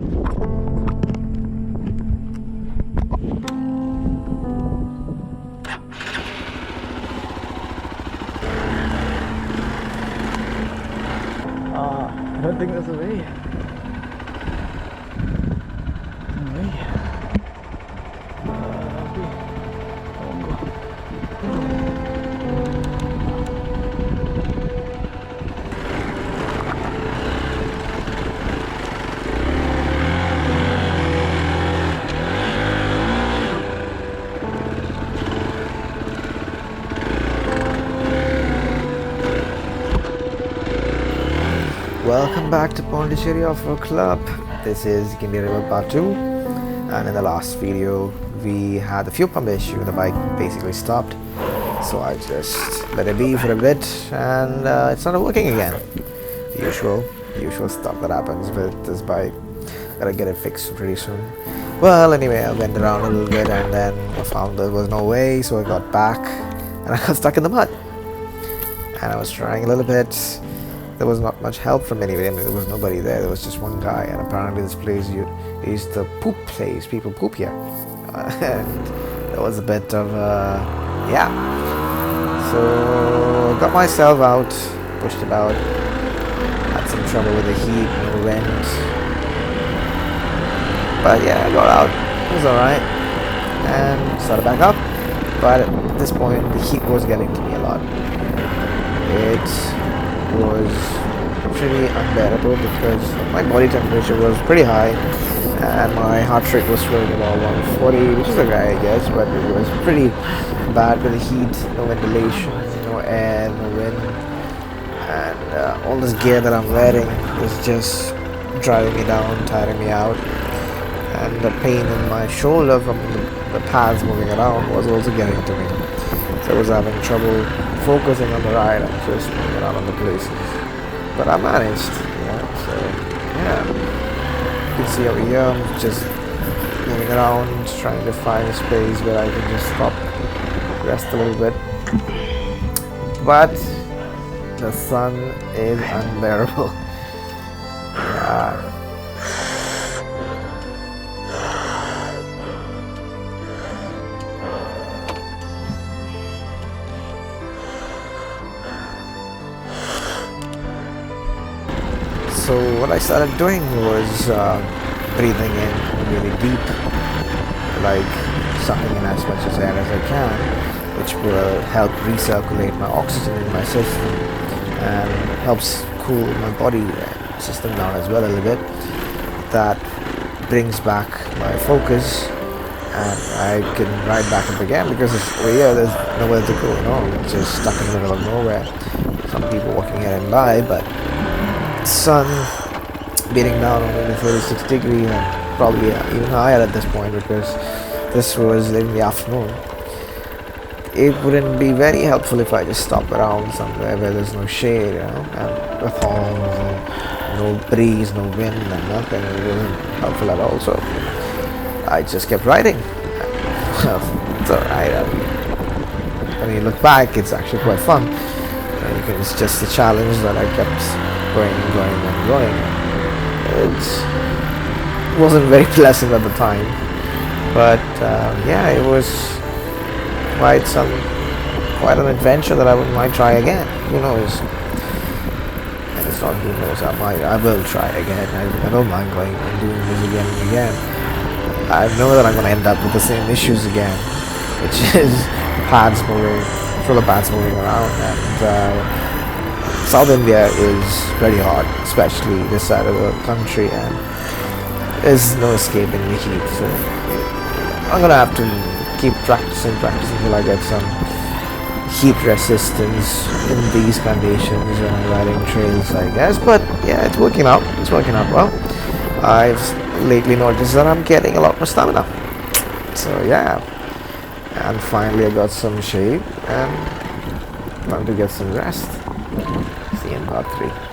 I don't think there's a way. No way. Okay. Welcome back to Pondicherry Offroad Club. This is Guindee River Part 2, and in the last video we had a fuel pump issue. The bike basically stopped, so I just let it be for a bit and it started working again. The usual stuff that happens with this bike. Gotta get it fixed pretty soon. Well, anyway, I went around a little bit and then I found there was no way, so I got back and I got stuck in the mud. And I was trying a little bit. There was not much help from anywhere. I mean, there was nobody there. There was just one guy, and apparently this place is the poop place. People poop here, and there was a bit of yeah. So got myself out, pushed it out. Had some trouble with the heat and the wind, but yeah, I got out. It was all right, and started back up. But at this point, the heat was getting to me a lot. It was pretty unbearable because my body temperature was pretty high and my heart rate was flowing about 140, which is okay, I guess, but it was pretty bad with the heat, no ventilation, no air, no wind, and all this gear that I'm wearing was just driving me down, tiring me out, and the pain in my shoulder from the pads moving around was also getting to me. So I was having trouble focusing on the ride and just moving around on the places. But I managed, so yeah. You can see over here, I'm just moving around, trying to find a space where I can just stop, rest a little bit. But the sun is unbearable. Yeah. So what I started doing was breathing in really deep, like sucking in as much as air as I can, which will help recirculate my oxygen in my system and helps cool my body system down as well a little bit. That brings back my focus and I can ride back up again because over here there's nowhere to go, it's just stuck in the middle of nowhere. Some people walking here and by, but sun beating down on maybe 36 degrees and probably even higher at this point because this was in the afternoon. It wouldn't be very helpful if I just stop around somewhere where there's no shade, and with horns and no breeze, no wind and nothing. It wasn't helpful at all, so I just kept riding. Well, it's alright. When you look back, it's actually quite fun. It's just a challenge that I kept going. It wasn't very pleasant at the time, but yeah, it was quite an adventure that I might try again. Who knows? And it's not who knows. I will try again. I don't mind going and doing this again and again. I know that I'm going to end up with the same issues again, which is shoulder pads moving around, and South India is very hot, especially this side of the country, and there's no escaping the heat. So I'm gonna have to keep practicing till I get some heat resistance in these conditions when I'm riding trails, I guess. But yeah, it's working out well. I've lately noticed that I'm getting a lot more stamina. So yeah, and finally I got some shade and time to get some rest. See you in part 3.